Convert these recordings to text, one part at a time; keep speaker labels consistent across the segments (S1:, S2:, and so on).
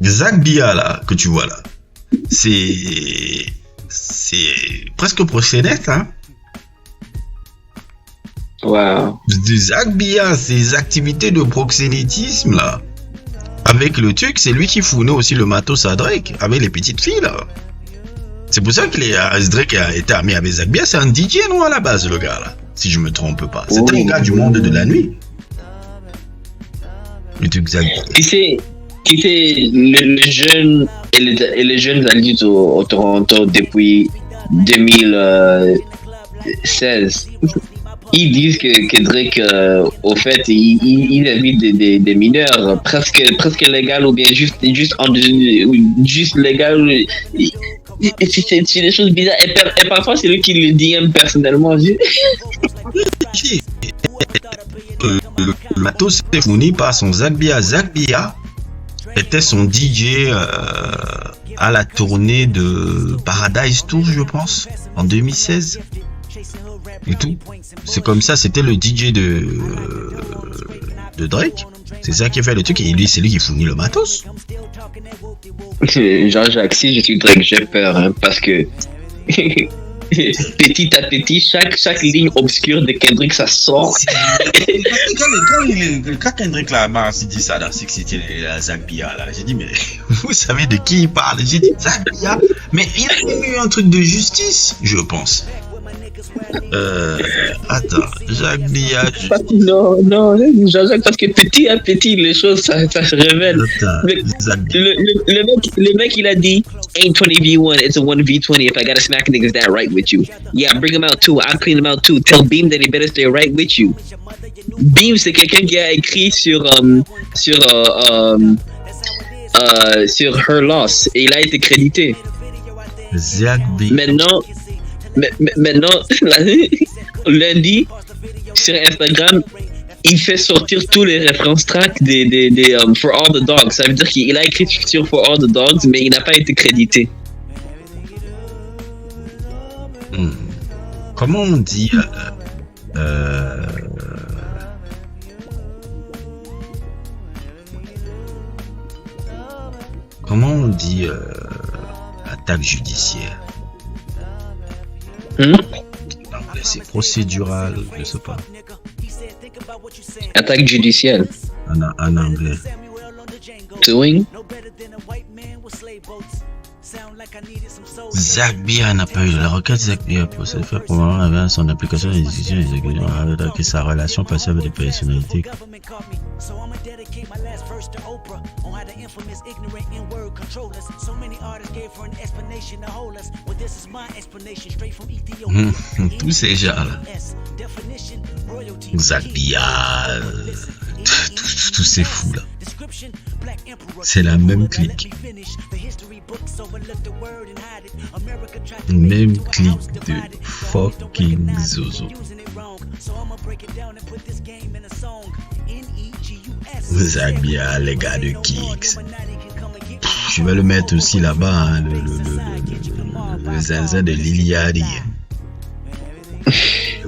S1: Zach Bia là, que tu vois là, c'est presque proxénète, hein.
S2: Wow.
S1: Zach Bia, ces activités de proxénétisme là. Avec le truc, c'est lui qui fournait aussi le matos à Drake, avec les petites filles là. C'est pour ça que Drake a été ami avec Zach Bia, c'est un DJ non à la base le gars là, si je me trompe pas. C'était un gars du monde de la nuit. Le truc Zach Bia.
S2: Qui c'est le jeune et les jeunes adultes au Toronto depuis 2016. Ils disent que Drake, au fait, il invite des mineurs presque légal ou bien juste légal. C'est des choses bizarres. Et parfois, c'est lui qui le DM personnellement.
S1: Le matos est fourni par son Zach Bia. Zach Bia était son DJ à la tournée de Paradise Tour, je pense, en 2016. Et tout. C'est comme ça, c'était le DJ de Drake. C'est ça qui fait le truc et lui, c'est lui qui fournit le matos.
S2: Jean-Jacques, si je suis Drake, j'ai peur, hein, parce que petit à petit, chaque ligne obscure de Kendrick, ça sort.
S1: Quand Kendrick là m'a dit ça dans Six City, Zach Bia là, j'ai dit mais vous savez de qui il parle? J'ai dit Zach Bia, mais il a eu un truc de justice, je pense. Attends, Zach Bia.
S2: Non, Jean-Jacques, parce que petit à petit, les choses, ça se révèle. Le mec, il a dit, ain't 20v1, it's a 1v20 if I gotta smack niggas that right with you. Yeah, bring them out too, I'll clean them out too. Tell Beam that he better stay right with you. Beam, c'est quelqu'un qui a écrit sur Her Loss, et il a été crédité.
S1: Zach Bia.
S2: Maintenant, lundi, sur Instagram, il fait sortir tous les références tracks des For All the Dogs. Ça veut dire qu'il a écrit sur For All the Dogs, mais il n'a pas été crédité.
S1: Comment on dit attaque judiciaire? C'est procédural, je sais pas.
S2: Attaque judiciaire.
S1: En anglais.
S2: Suing.
S1: Zach Bia n'a pas eu la requête. Zach Bia possède fait probablement avec son application des décisions et des exécutions avec sa relation passée avec des personnalités. Tous ces gens-là. Zach Bia, tous ces fous-là. C'est la même clique. Même clique de fucking Zozo. Zach Bia, les gars de Kicks. Je vais le mettre aussi là-bas, hein, le zinzin de Liliari.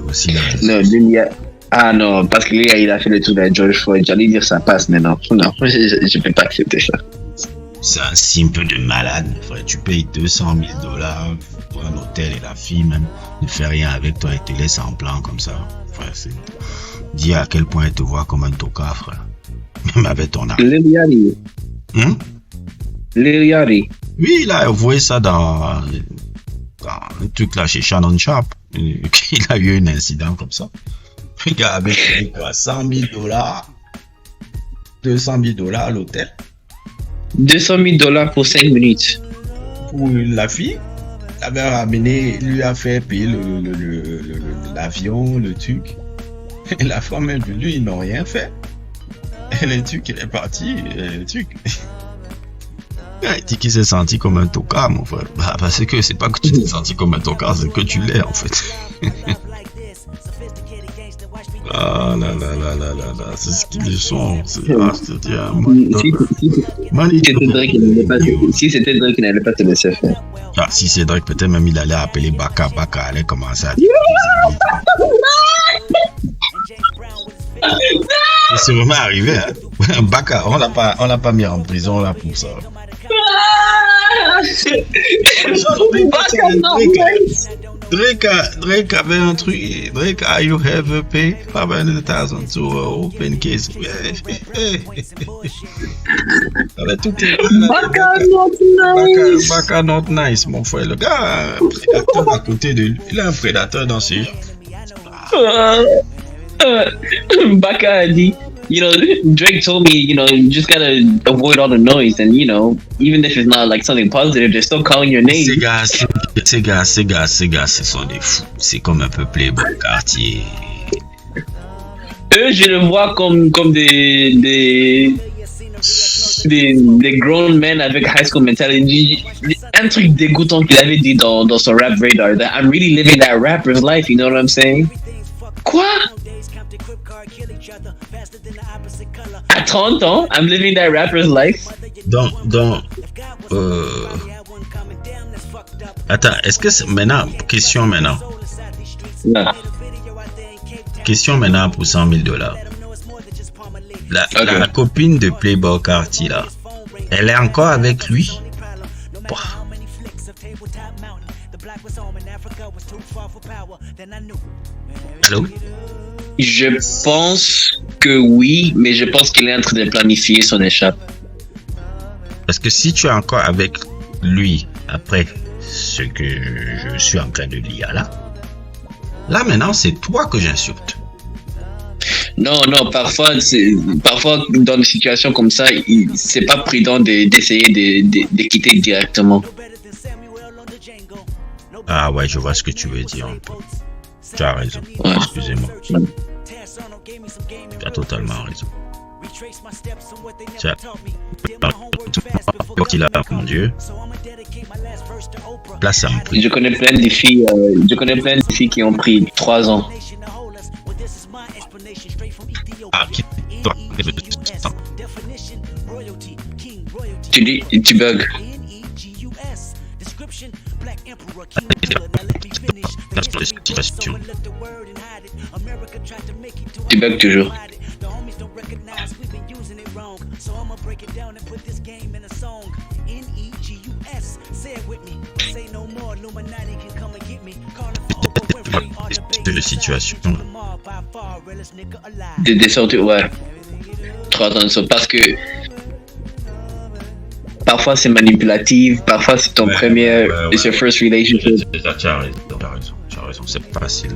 S1: Aussi là.
S2: Non, Liliari. Ah non, parce que lui, il a fait le tour de George Floyd. J'allais dire ça passe, mais non, je peux pas accepter ça.
S1: C'est un simple de malade, frère. Tu payes $200,000 pour un hôtel et la fille même ne fait rien avec toi et te laisse en plan comme ça. Frère, dis à quel point elle te voit comme un tocard, frère. Même avec ton argent.
S2: Liliari. Liliari.
S1: Oui, il a envoyé ça dans un truc là chez Shannon Sharp. Il a eu un incident comme ça. Le gars avait payé quoi, $100,000, $200,000 à l'hôtel.
S2: $200,000 pour 5 minutes.
S1: Pour la fille, il avait ramené, lui a fait payer l'avion, le truc. Et la femme est venue, ils n'ont rien fait. Et le truc, il est parti, le truc. Il dit qu'il s'est senti comme un tocard, mon frère. Bah, parce que c'est pas que tu t'es senti comme un tocard, c'est que tu l'es, en fait. Ah là là là là là là, c'est ce qu'ils sont. C'est-à-dire,
S2: si c'était Drake, il n'allait pas te laisser faire.
S1: Ah, si c'est Drake, peut-être même il allait appeler Baka, allait commencer à dire. C'est vraiment arrivé, hein. Baka, on l'a pas mis en prison là pour ça. Drake avait un truc. Drake, you have paid 500,000 to open case. Baka not nice, mon frère. Le gars, un prédateur à côté de lui. Il a un prédateur dans ses.
S2: Baka a dit, Drake told me, you just gotta avoid all the noise, and even if it's not like something positive, they're still calling your name.
S1: Ces gars, ce sont des fous. C'est comme un peu Playboy Cartier.
S2: Eux, je le vois comme des grown men avec high school mentality. Un truc dégoûtant qu'il avait dit dans son rap radar, that I'm really living that rapper's life, you know what I'm saying? Quoi? À 30 ans, I'm living that rapper's life.
S1: Attends, est-ce que c'est maintenant, question maintenant pour $100,000. La copine de Playboy Carti là, elle est encore avec lui? Allô?
S2: Je pense que oui, mais je pense qu'il est en train de planifier son échappe.
S1: Parce que si tu es encore avec lui après ce que je suis en train de lire là maintenant c'est toi que j'insulte.
S2: Non, parfois dans des situations comme ça, c'est pas prudent d'essayer de quitter directement.
S1: Ah ouais, je vois ce que tu veux dire un peu. Tu as raison.
S2: Ouais.
S1: Excusez-moi. Tu as totalement raison. Tu là, mon Dieu. Place à mon prix.
S2: Je connais plein de filles qui ont pris 3 ans.
S1: Ah, qui
S2: Tu dis, tu bugs. Tu bugs toujours.
S1: De situation.
S2: Des sorties, ouais. 3 ans, parce que parfois c'est manipulatif, parfois c'est ton premier, it's your first relationship.
S1: Tu as raison, c'est pas facile.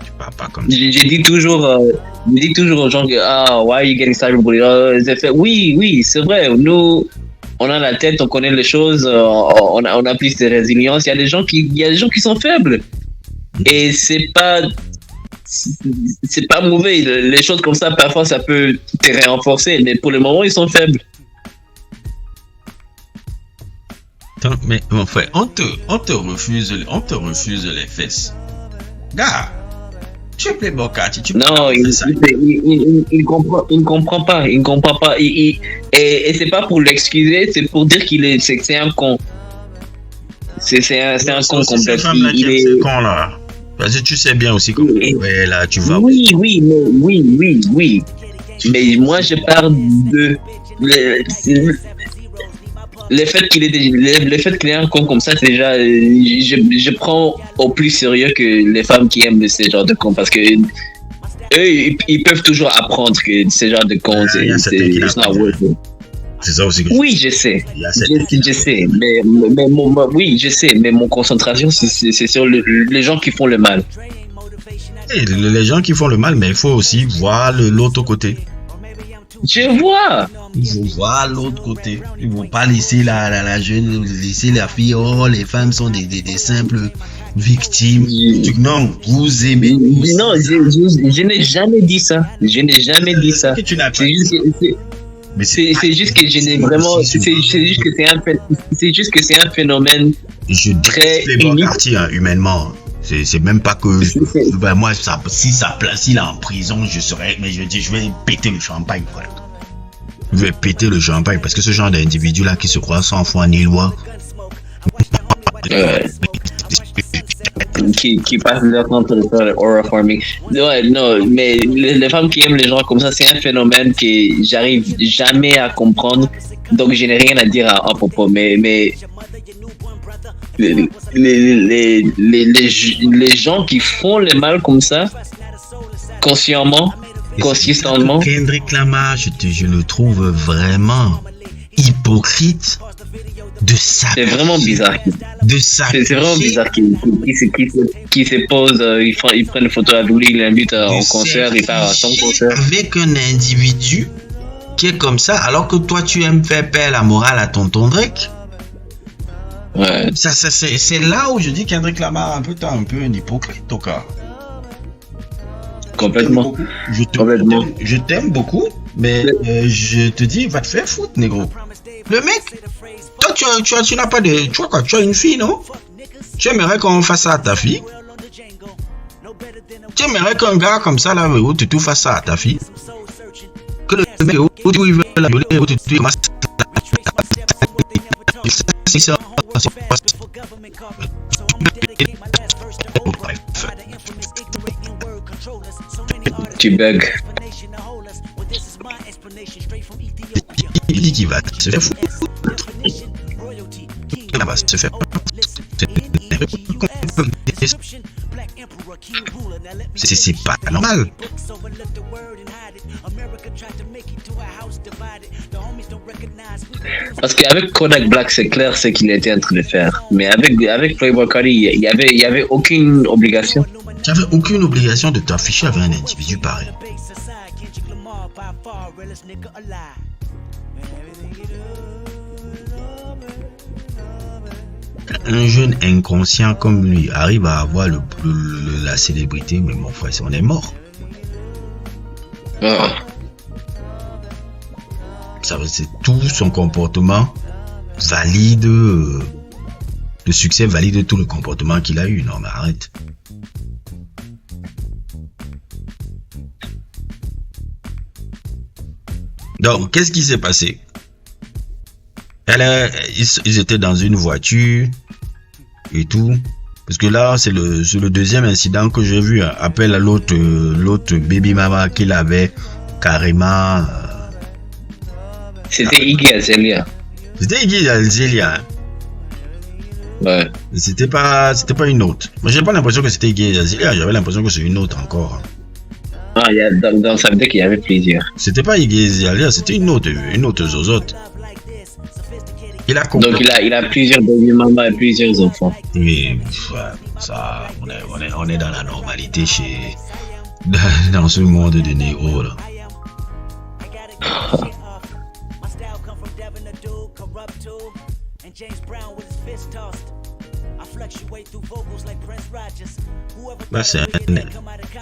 S1: Tu parles pas comme ça.
S2: Je dis toujours aux gens que, why are you getting cyberbullied? Oui, c'est vrai, nous, on a la tête, on connaît les choses, on a plus de résilience. Il y a des gens qui sont faibles. Et c'est pas mauvais. Les choses comme ça, parfois, ça peut te renforcer. Mais pour le moment, ils sont faibles.
S1: Mais mon frère, on te refuse les fesses. Gars, tu es Playboy Carti, tu peux
S2: non, il ne comprend pas. Et c'est pas pour l'excuser, c'est pour dire c'est un con. C'est un con complexe.
S1: Il est con là. Parce que tu sais bien aussi comment là tu vas.
S2: Oui. Mais moi je parle de le fait qu'il est un con comme ça, c'est déjà je prends au plus sérieux que les femmes qui aiment ce genre de con, parce que eux ils peuvent toujours apprendre que ce genre de con c'est not worth it.
S1: C'est ça aussi que
S2: oui, je sais. Je sais. Oui, je sais. Mais mon concentration, c'est sur les gens qui font le mal.
S1: Et les gens qui font le mal, mais il faut aussi voir l'autre côté.
S2: Je vois.
S1: Il faut voir l'autre côté. Il ne faut pas laisser la jeune, laisser la fille. Oh, les femmes sont des simples victimes. Non, vous aimez.
S2: Non, je n'ai jamais dit ça.
S1: Que tu n'as pas dit.
S2: C'est juste que je n'ai vraiment. C'est juste que c'est un phénomène très unique.
S1: Humainement. C'est même pas que. Ben moi, s'il est en prison, mais je vais péter le champagne, frère. Je vais péter le champagne parce que ce genre d'individu là qui se croit 100 fois ni loi.
S2: qui passent leur temps pour faire le horror farming. Ouais, non, mais les femmes qui aiment les gens comme ça, c'est un phénomène que j'arrive jamais à comprendre. Donc, je n'ai rien à dire à propos. Mais les gens qui font le mal comme ça, consciemment, consistamment.
S1: Kendrick Lamar, je le trouve vraiment hypocrite de ça.
S2: C'est vraiment bizarre. C'est vraiment bizarre qu'il se pose, il prend une photo avec lui, il l'invite en concert, il part à son concert.
S1: Avec un individu qui est comme ça, alors que toi tu aimes faire perdre la morale à tonton Drake.
S2: Ouais.
S1: C'est là où je dis Kendrick Lamar un peu un hypocrite au cas.
S2: Complètement.
S1: Je t'aime beaucoup, mais je te dis, va te faire foutre, négro. Le mec, toi, tu n'as pas de. Tu vois quoi, tu as une fille, non? Tu aimerais qu'on fasse ça à ta fille? Tu aimerais qu'un gars comme ça, là, où tu tout fasses ça à ta fille? Que le mec, où tu veux la violer, où tu commences
S2: Tu bugs.
S1: Il dit qu'il va se faire foutre. Il va se faire c'est pas normal.
S2: Parce qu'avec Kodak Black, c'est clair ce qu'il était en train de faire. Mais avec Playboi Carti, il y avait aucune obligation.
S1: Tu n'avais aucune obligation de t'afficher avec un individu pareil. Un jeune inconscient comme lui arrive à avoir la célébrité, mais mon frère, on est mort.
S2: Ah.
S1: Ça, c'est tout son comportement valide. Le succès valide tout le comportement qu'il a eu. Non, mais arrête. Donc, qu'est-ce qui s'est passé? Ils étaient dans une voiture et tout. Parce que là, c'est le deuxième incident que j'ai vu. Appel à l'autre baby mama qu'il avait carrément.
S2: C'était Iggy Azalea.
S1: C'était Iggy Azalea. Hein?
S2: Ouais.
S1: C'était pas une autre. Moi, j'ai pas l'impression que c'était Iggy Azalea. J'avais l'impression que c'est une autre encore.
S2: Ah, ça veut dire qu'il y avait plusieurs.
S1: C'était pas Iggy Azalea, c'était une autre zozote.
S2: Donc il a plusieurs baby mamas et plusieurs enfants.
S1: Oui, ça, on est dans la normalité dans ce monde de néo là.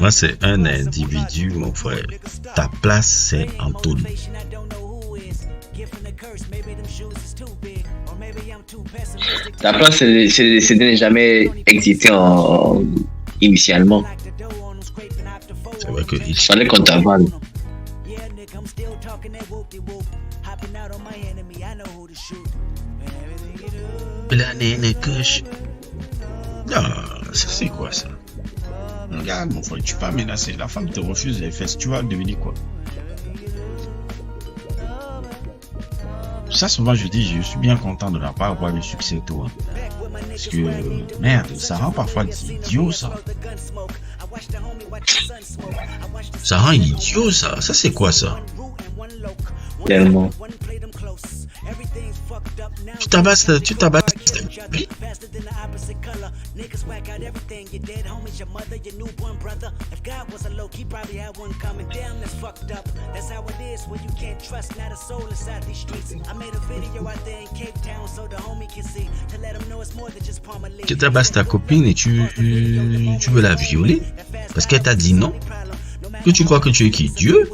S1: Moi c'est un individu, mon frère. Ta place c'est en taule.
S2: Ta place, c'est de ne jamais exister initialement.
S1: C'est vrai que
S2: il fallait qu'on t'avale.
S1: La nene couche. Non, c'est quoi ça? Regarde, mon frère, tu peux pas menacer. La femme te refuse les fesses. Tu vas devenir quoi? Ça, souvent, je dis, je suis bien content de ne pas avoir le succès, toi. Parce que, merde, ça rend parfois idiot, ça. Ça rend idiot, ça. Ça, c'est quoi, ça?
S2: Tellement.
S1: Tu tabasses. Tu tabasses ta copine et tu veux la violer parce qu'elle t'a dit non. Que tu crois que tu es qui? Dieu?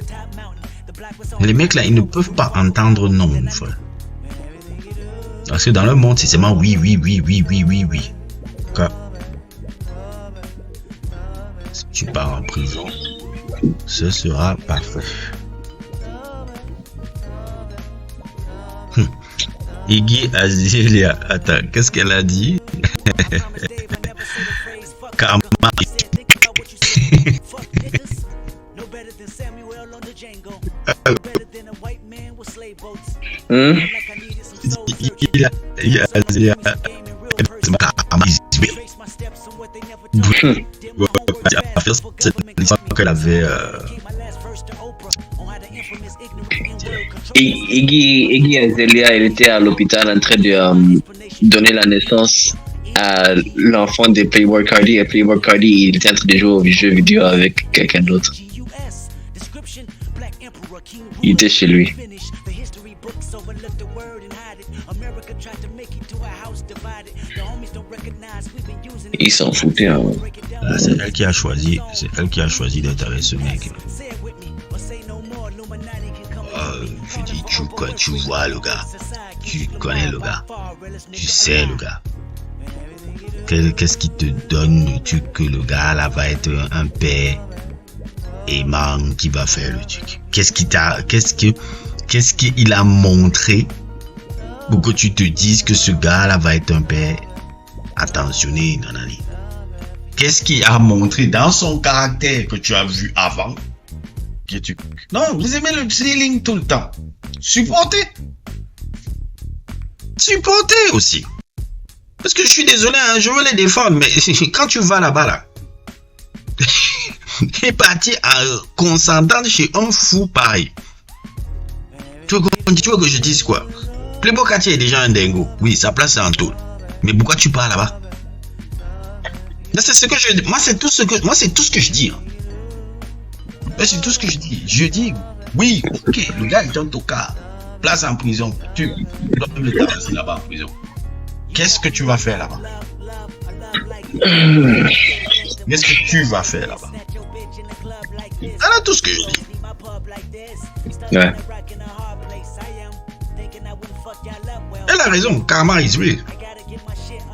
S1: Les mecs là, ils ne peuvent pas entendre non, mon frère. Parce que dans le monde, c'est seulement oui. Quand si tu pars en prison, ce sera parfait. Iggy Azalea, attends, qu'est-ce qu'elle a dit?
S2: Hmm?
S1: Qu'elle avait
S2: Iggy Azalea, elle était à l'hôpital en train de donner la naissance à l'enfant de Playboi Carti. Et Playboi Carti, il était en train de jouer aux jeux vidéo avec quelqu'un d'autre. Il était chez lui. Ils s'en foutaient. Hein.
S1: c'est elle qui a choisi. C'est elle qui a choisi d'être avec ce mec. Je dis, tu vois le gars. Tu connais le gars. Tu sais le gars. Qu'est-ce qui te donne le truc que le gars là va être un père aimant qui va faire le truc? Qu'est-ce qu'il a montré pour que tu te dises que ce gars là va être un père attentionné, nanani? Qu'est-ce qu'il a montré dans son caractère que tu as vu avant? Non, vous aimez le ceiling tout le temps. Supportez aussi. Parce que je suis désolé, hein, je veux les défendre, mais quand tu vas là-bas, là, t'es parti en consentant chez un fou pareil. Tu veux que je dise quoi? Playboi Carti est déjà un dingo. Oui, sa place est en taule. Mais pourquoi tu pars là-bas? C'est ce que je dis. Moi, c'est tout ce que je dis. Hein. C'est tout ce que je dis. Je dis, oui, ok, le gars est un tocard. Place en prison. Tu dois le tabasser là-bas en prison. Qu'est-ce que tu vas faire là-bas? Qu'est-ce que tu vas faire là-bas? Voilà tout ce que je dis.
S2: Ouais.
S1: Elle a raison, karma is real.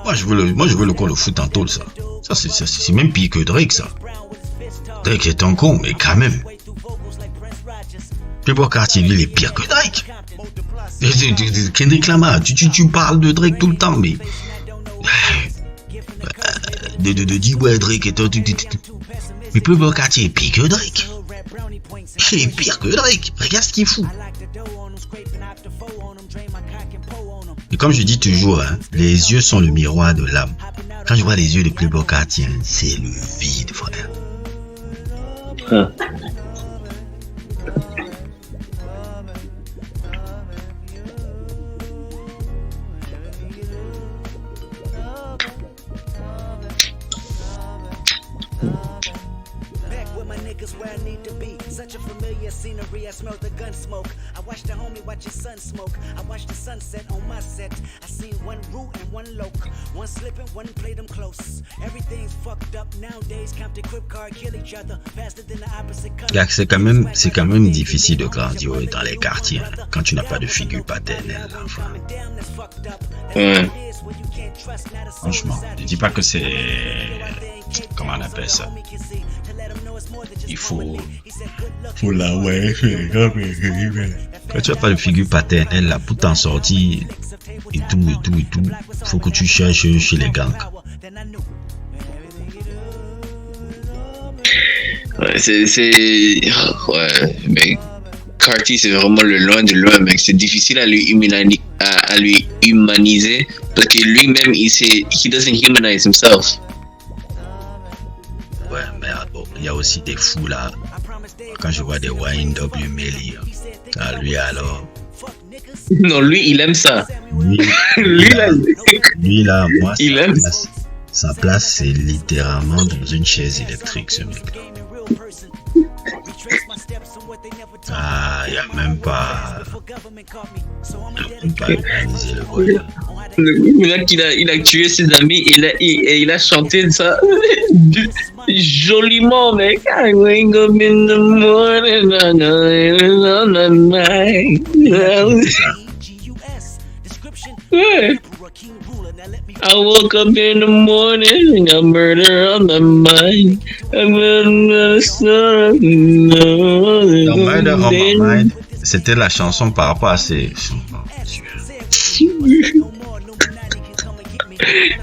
S1: Moi je veux le qu'on le fout en tôle, ça. Ça c'est même pire que Drake, ça. Drake est un con, mais quand même. Playboi Carti, lui, il est pire que Drake. Kendrick Lamar, tu parles de Drake tout le temps, mais de dire ouais Drake est un... Mais Playboi Carti est pire que Drake. Il est pire que Drake. Regarde ce qu'il fout. Et comme je dis toujours, hein, les yeux sont le miroir de l'âme. Quand je vois les yeux de Playboi Carti, hein, c'est le vide, frère.
S2: Hein.
S3: Where I need to be, such a familiar scenery. I smell the gun smoke. I watch the homie watch his son smoke. I watch the sunset on my set. I seen one root and one loke. One slipping, one played them close. Everything's fucked up nowadays. Count the crib car, kill each other faster than the opposite color.
S1: C'est quand même difficile de grandir dans les quartiers hein, quand tu n'as pas de figure paternelle. Enfin.
S2: Ouais.
S1: Franchement, je dis pas que c'est... Comment on appelle ça? Il faut la ouais. Quand tu n'as pas de figure paternelle là, pour t'en sortir et tout, faut que tu cherches chez les gangs.
S2: Ouais, ouais, mais Carti, c'est vraiment le loin de loin, mec. C'est difficile à lui humaniser parce que lui-même, he doesn't humanize himself.
S1: Ouais, mais bon, il y a aussi des fous là. Quand je vois des YNW Melly, lui alors.
S2: Non, lui, il aime ça.
S1: Lui là, moi, sa place, c'est littéralement dans une chaise électrique, ce mec. Ah, il n'y a même pas organisé le voyage.
S2: Le mec, il a tué ses amis et il a chanté ça joliment, mec. I wake up in the morning, on the night. Ouais. I woke up in the morning, got murder on my mind.
S1: Dans Murder on My Mind, c'était la chanson par rapport à ses...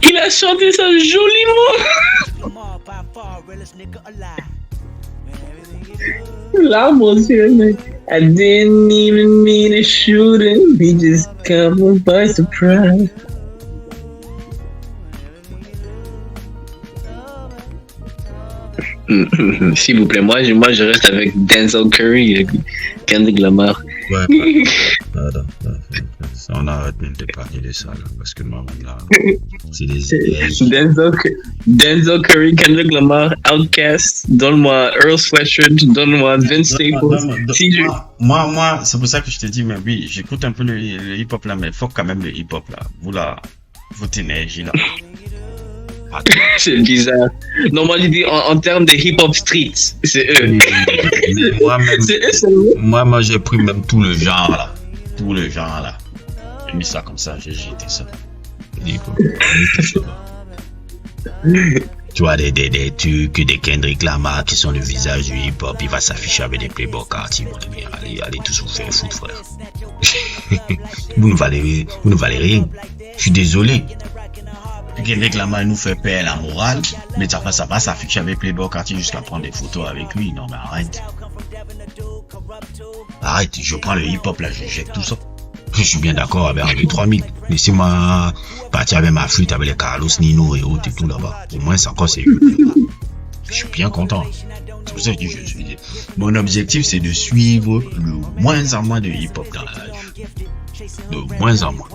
S2: Il a chanté ça joliment.
S3: far, realest nigga alive.
S2: Larmes aux yeux, mec. I didn't even mean to shoot him. He just came by surprise. S'il vous plaît, moi je reste avec Denzel Curry, Kendrick Lamar.
S1: Ouais, attends, on arrête même de parler de ça, là, parce que moi, là, c'est des
S2: Denzel Curry, Kendrick Lamar, Outkast, donne-moi Earl Sweatshirt, donne-moi Vince Staples.
S1: Moi, c'est pour ça que je te dis, mais oui, j'écoute un peu le hip-hop là, mais il faut quand même le hip-hop là. Votre énergie là.
S2: C'est bizarre. Non, moi, je dis en termes de hip-hop streets, c'est eux.
S1: Moi-même,
S2: C'est eux, c'est eux.
S1: moi, j'ai pris même tout le genre là. Tout le genre là. J'ai mis ça comme ça, j'ai jeté ça. J'ai dit, tu vois, des trucs, des Kendrick Lamar qui sont le visage du hip-hop, il va s'afficher avec des Playboy Cartier. Allez tous vous faire foutre, frère. Vous ne valez rien. Je suis désolé. Kendrick Lamar nous fait perdre la morale, mais ça va s'afficher avec Playboy Cartier jusqu'à prendre des photos avec lui. Non, mais arrête. Arrête, je prends le hip-hop là, je jette tout ça. Je suis bien d'accord avec les 3000. Laissez-moi partir avec ma flûte, avec les Carlos, Nino et autres et tout là-bas. Au moins, c'est encore sérieux. Je suis bien content. C'est pour ça que je suis. Mon objectif, c'est de suivre le moins en moins de hip-hop dans la life. De moins en moins.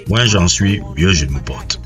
S1: Moins j'en suis, mieux je me porte.